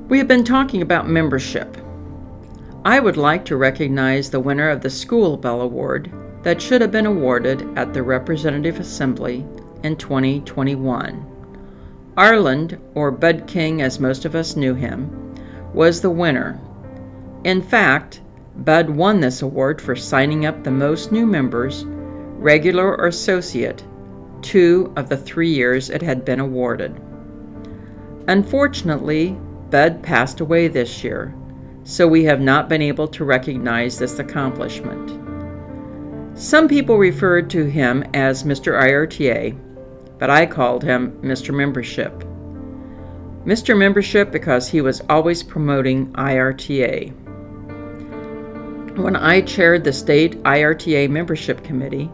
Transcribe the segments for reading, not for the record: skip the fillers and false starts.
We have been talking about membership. I would like to recognize the winner of the School Bell Award that should have been awarded at the Representative Assembly in 2021. Arland, or Bud King as most of us knew him, was the winner. In fact, Bud won this award for signing up the most new members, regular or associate, 2 of the 3 years it had been awarded. Unfortunately, Bud passed away this year, so we have not been able to recognize this accomplishment. Some people referred to him as Mr. IRTA, but I called him Mr. Membership. Mr. Membership because he was always promoting IRTA. When I chaired the state IRTA membership committee,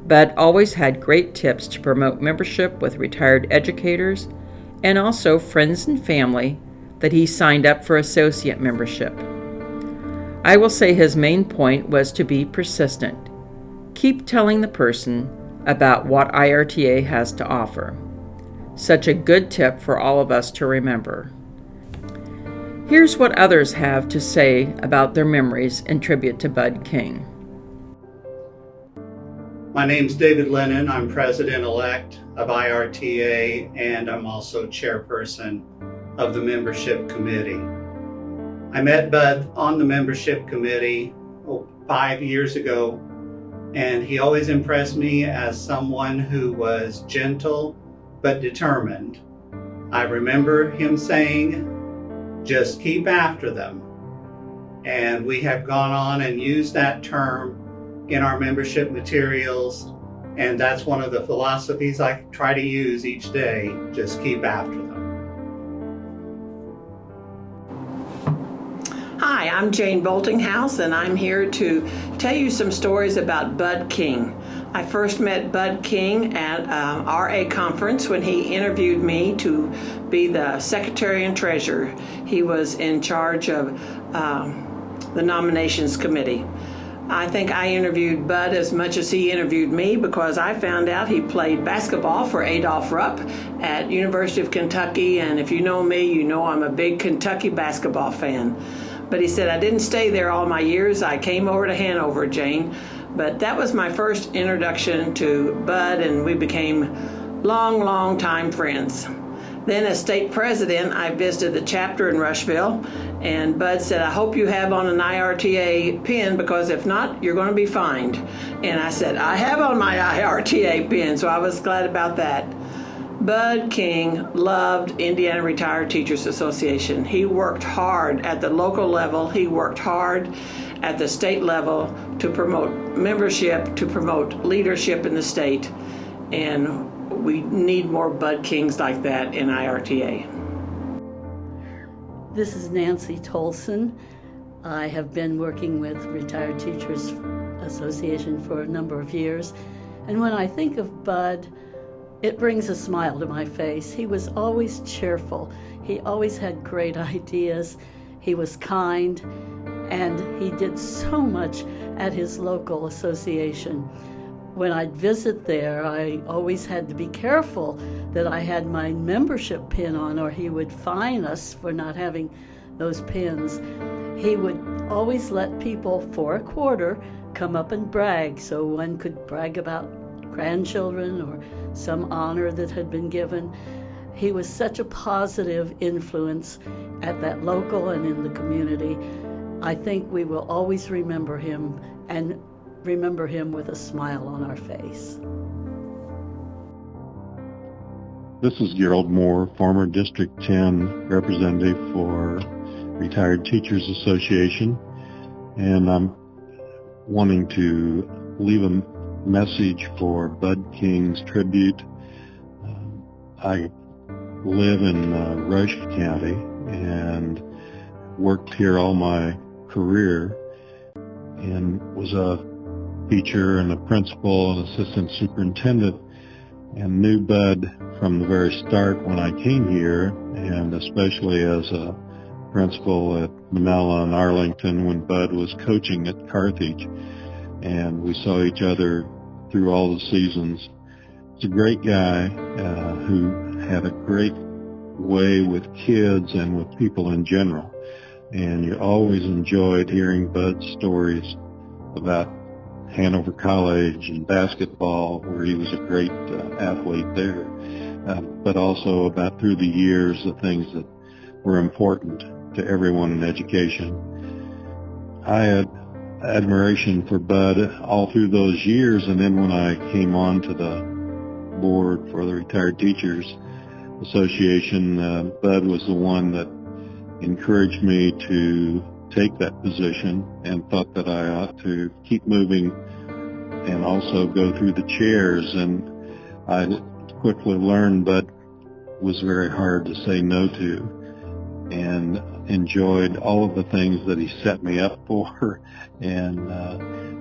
Bud always had great tips to promote membership with retired educators and also friends and family that he signed up for associate membership. I will say his main point was to be persistent. Keep telling the person about what IRTA has to offer. Such a good tip for all of us to remember. Here's what others have to say about their memories in tribute to Bud King. My name's David Lennon. I'm president-elect of IRTA, and I'm also chairperson of the membership committee. I met Bud on the membership committee 5 years ago, and he always impressed me as someone who was gentle but determined. I remember him saying, "Just keep after them." And we have gone on and used that term in our membership materials, and that's one of the philosophies I try to use each day. Just keep after them. Hi, I'm Jane Boltinghouse, and I'm here to tell you some stories about Bud King. I first met Bud King at RA conference when he interviewed me to be the secretary and treasurer. He was in charge of the nominations committee. I think I interviewed Bud as much as he interviewed me because I found out he played basketball for Adolph Rupp at University of Kentucky, and if you know me, you know I'm a big Kentucky basketball fan. But he said, "I didn't stay there all my years. I came over to Hanover, Jane." But that was my first introduction to Bud, and we became long time friends. Then as state president, I visited the chapter in Rushville, and Bud said, "I hope you have on an IRTA pin, because if not, you're going to be fined." And I said, "I have on my IRTA pin," so I was glad about that. Bud King loved Indiana Retired Teachers Association. He worked hard at the local level. He worked hard at the state level to promote membership, to promote leadership in the state. And we need more Bud Kings like that in IRTA. This is Nancy Tolson. I have been working with Retired Teachers Association for a number of years. And when I think of Bud, it brings a smile to my face. He was always cheerful. He always had great ideas. He was kind, and he did so much at his local association. When I'd visit there, I always had to be careful that I had my membership pin on, or he would fine us for not having those pins. He would always let people for a quarter come up and brag, so one could brag about grandchildren or some honor that had been given. He was such a positive influence at that local and in the community. I think we will always remember him, and remember him with a smile on our face. This is Gerald Moore, former District 10 representative for Retired Teachers Association, and I'm wanting to leave a message for Bud King's tribute. I live in Rush County and worked here all my career, and was a teacher and a principal and assistant superintendent, and knew Bud from the very start when I came here, and especially as a principal at Manila and Arlington when Bud was coaching at Carthage, and we saw each other through all the seasons. He's a great guy who had a great way with kids and with people in general. And you always enjoyed hearing Bud's stories about Hanover College and basketball, where he was a great athlete there, but also about through the years the things that were important to everyone in education. I had admiration for Bud all through those years, and then when I came on to the board for the Retired Teachers Association, Bud was the one that encouraged me to take that position and thought that I ought to keep moving and also go through the chairs. And I quickly learned Bud was very hard to say no to, and enjoyed all of the things that he set me up for, and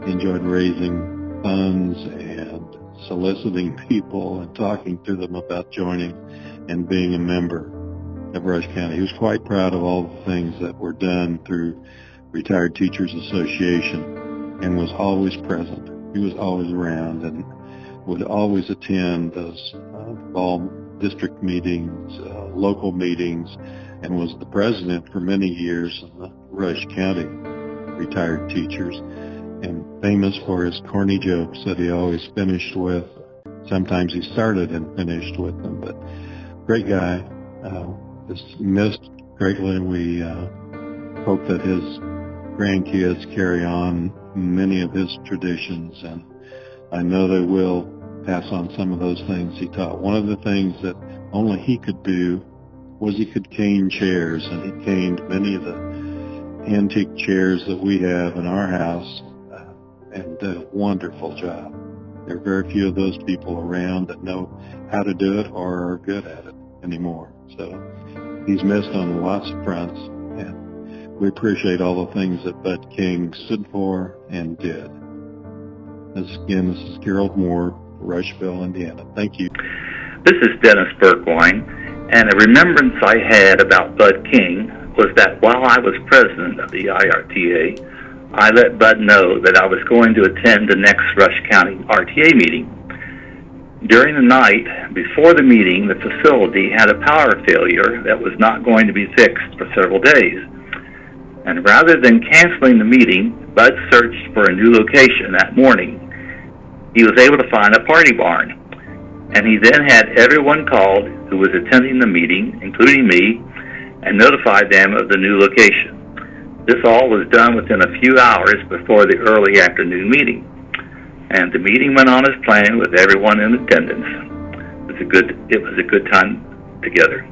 enjoyed raising funds and soliciting people and talking to them about joining and being a member of Rush County. He was quite proud of all the things that were done through Retired Teachers Association and was always present. He was always around and would always attend those fall district meetings, local meetings, and was the president for many years of the Rush County Retired Teachers, and famous for his corny jokes that he always finished with. Sometimes he started and finished with them, but great guy. Is missed greatly. We hope that his grandkids carry on many of his traditions, and I know they will pass on some of those things he taught. One of the things that only he could do was he could cane chairs, and he caned many of the antique chairs that we have in our house, and did a wonderful job. There are very few of those people around that know how to do it or are good at it anymore. So he's missed on lots of fronts, and we appreciate all the things that Bud King stood for and did. This is Gerald Moore, Rushville, Indiana. Thank you. This is Dennis Burkwine, and a remembrance I had about Bud King was that while I was president of the IRTA, I let Bud know that I was going to attend the next Rush County RTA meeting. During the night before the meeting, the facility had a power failure that was not going to be fixed for several days. And rather than canceling the meeting, Bud searched for a new location that morning. He was able to find a party barn, and he then had everyone called who was attending the meeting, including me, and notified them of the new location. This all was done within a few hours before the early afternoon meeting, and the meeting went on as planned with everyone in attendance. It was a good time together.